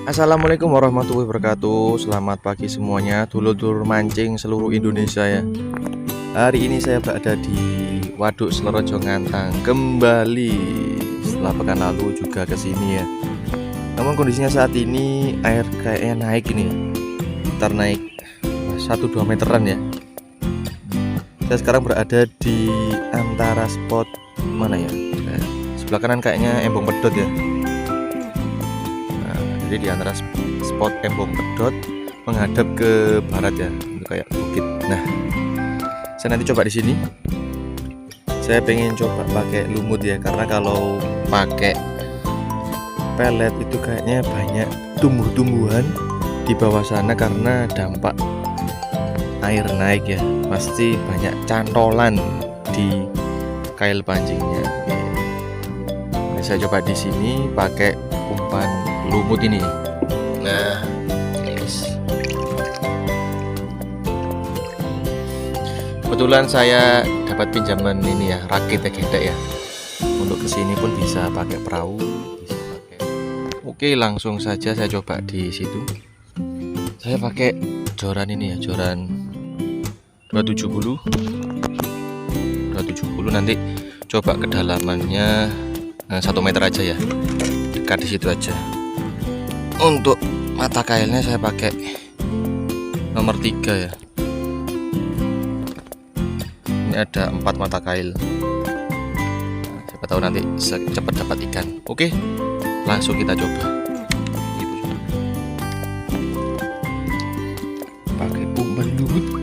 Assalamualaikum warahmatullahi wabarakatuh. Selamat pagi semuanya, dulur-dulur mancing seluruh Indonesia ya. Hari ini saya berada di Waduk Slerojo Ngantang kembali. Setelah pekan lalu juga ke sini ya. Namun kondisinya saat ini air kayaknya naik ini ya. Ntar naik 1-2 meteran ya. Saya sekarang berada di antara spot mana ya? Sebelah kanan kayaknya Embong Pedot ya. Jadi di antara spot Embong Pedot menghadap ke barat ya, itu kayak bukit. Nah, saya nanti coba di sini. Saya pengen coba pakai lumut ya, karena kalau pakai pelet itu kayaknya banyak tumbuh-tumbuhan di bawah sana karena dampak air naik ya. Pasti banyak cantolan di kail pancingnya. Nah, saya coba di sini pakai umpan lumut ini. Nah, kebetulan saya dapat pinjaman ini ya, rakit ya gedek ya. Untuk kesini pun bisa pakai perahu, bisa pakai. Oke, langsung saja saya coba di situ. Saya pakai joran ini ya, joran 270 nanti coba kedalamannya 1 meter aja ya, dekat di situ aja. Untuk mata kailnya saya pakai nomor 3 ya. Ini ada 4 mata kail. Nah, siapa tahu nanti cepat dapat ikan. Oke, langsung kita coba. Pakai umpan lumut.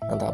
Mantap.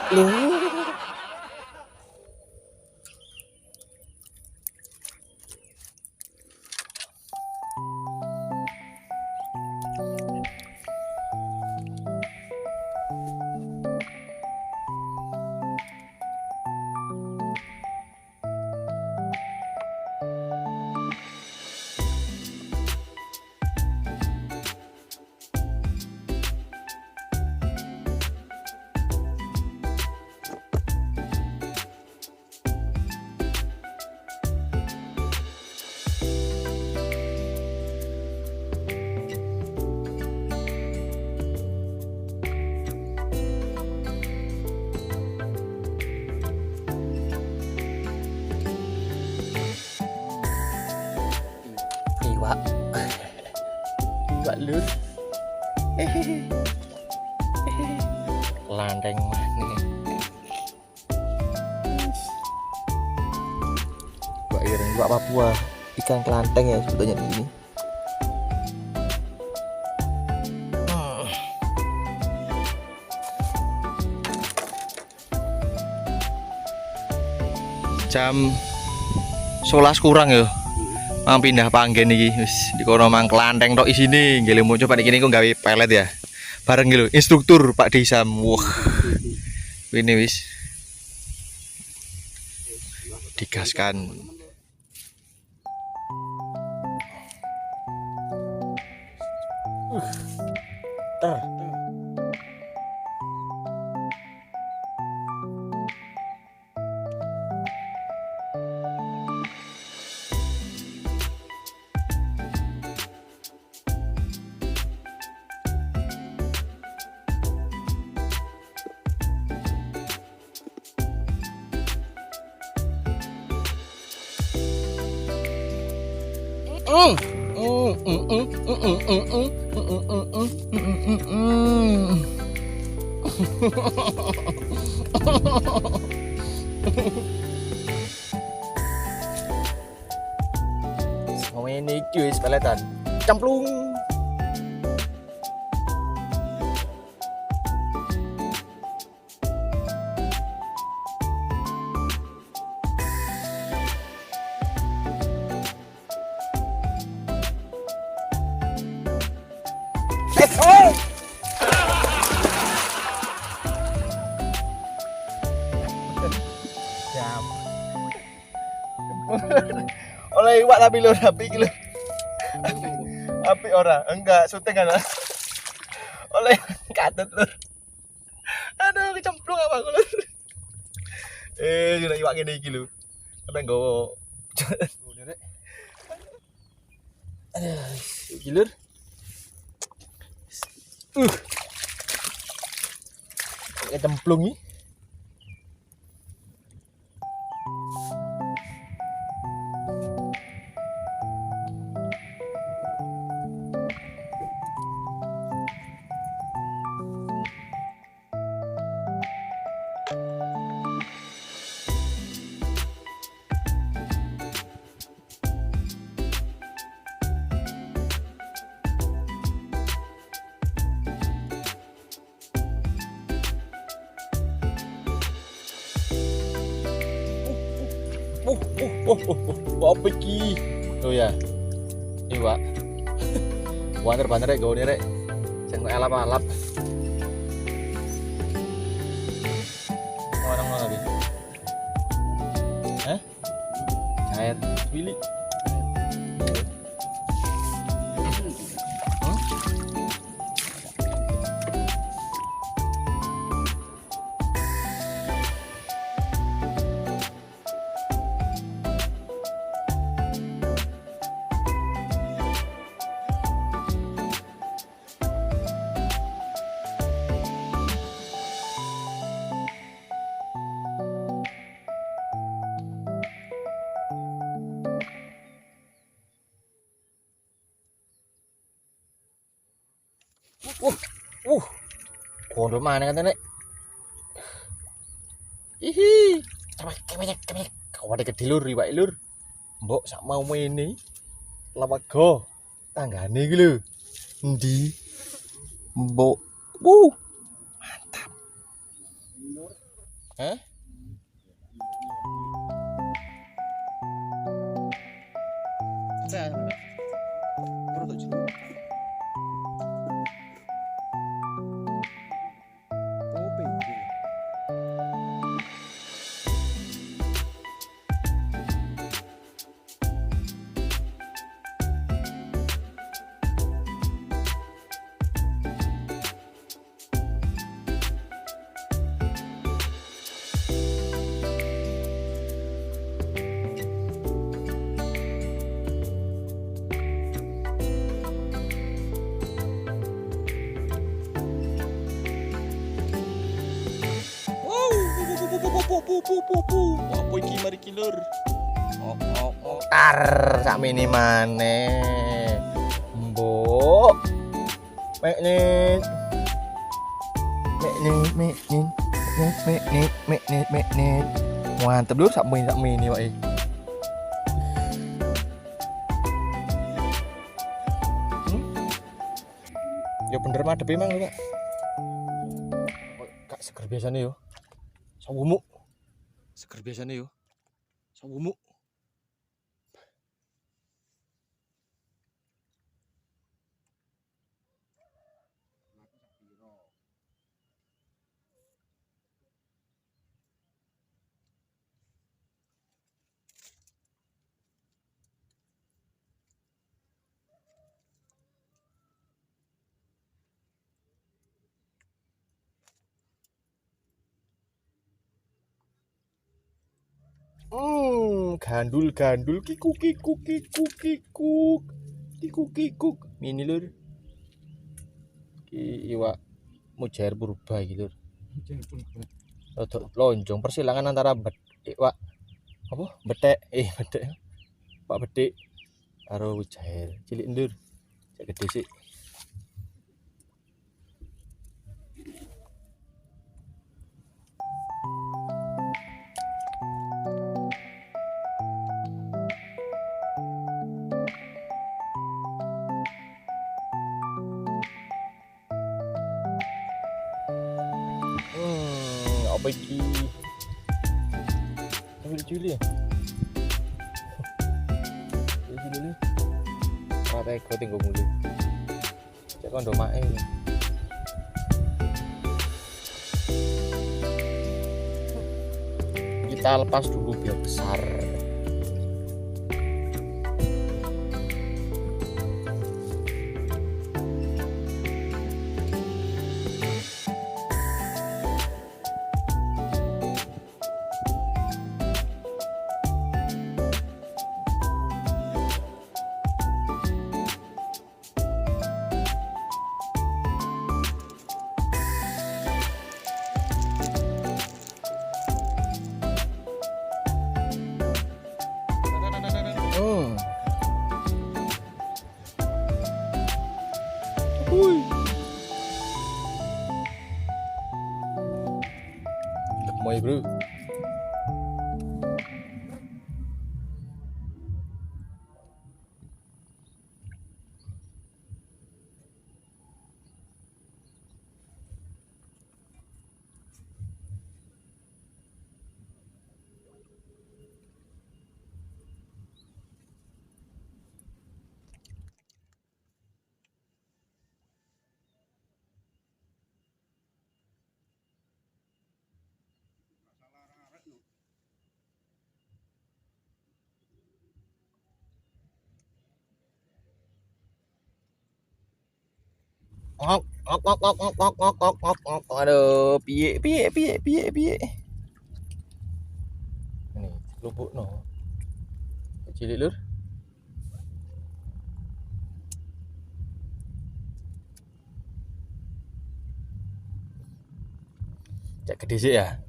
Loh. Iwak. Iwak lur. Lanteng mana? Iwak ireng, iwak Papua. Ikan kelanteng ya sebetulnya di sini. Jam 11 kurang ya. Mang pindah panggen iki wis dikono mang kelanteng tok isine. Nggih mau coba iki niku gawe pelet ya. Bareng lho instruktur Pak Desam. Wah. Ini wis digaskan. Ngomongin iki wis peletan. Cemplung. Oleh iwak tapi lho api iki lho. Api ora? Enggak, syuting kan. Oleh katut lho. Aduh, kecemplung apa aku lho. Gila iwak ngene iki lho. Sampai nggowo. Aduh, iki lho. Kecemplung iki. Apa iki? Oh ya. Iwak. Banter-banter rek gawane rek. Sing elap-elap. Ngono-ngono iki. Hah? Air pilih. Kondo mana kan nek? Ihi, kemek. Kau ada kedilur riwak lur. Mbok sak mau ini lawago tanggane iki lho. Endi? Mbok. Mantap. Hah? Saya perut aja. Apa iki mari kilur. Sak mini maneh. Mbok. Meknit. Mantep lur sak mini wae. Ya bener madep emang lho, Pak. Kak seger biasane yo. Sawumu. Seger biasane yo. Sawumu. Gandul kikuk mini lur. Ki iwak mujair purba iki lur. Rodok lonjong persilangan antara iwak apa? Betek, Pak betik karo mujair. Cilik ndur. Cek gede sik. Apa iki? Juli ya? Juli. Rata ego tinggal mulu. Cek kondo mae. Kita lepas dulu biar besar. Gemoy bro. Aduh, piye. Ini lubuk no. Cilik lur. Cek gede sih ya.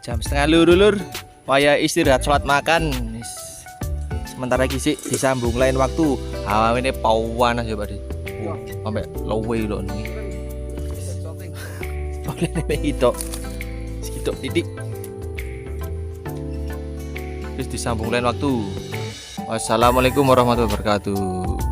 Jam setengah lur. Waya istirahat sholat makan. Sementara lagi sih disambung lain waktu. Ini pawanas ya Pak Di. Sampai lowe lho nih. Oleh itu. Segitu titik. Terus disambung lain waktu. Wassalamualaikum warahmatullahi wabarakatuh.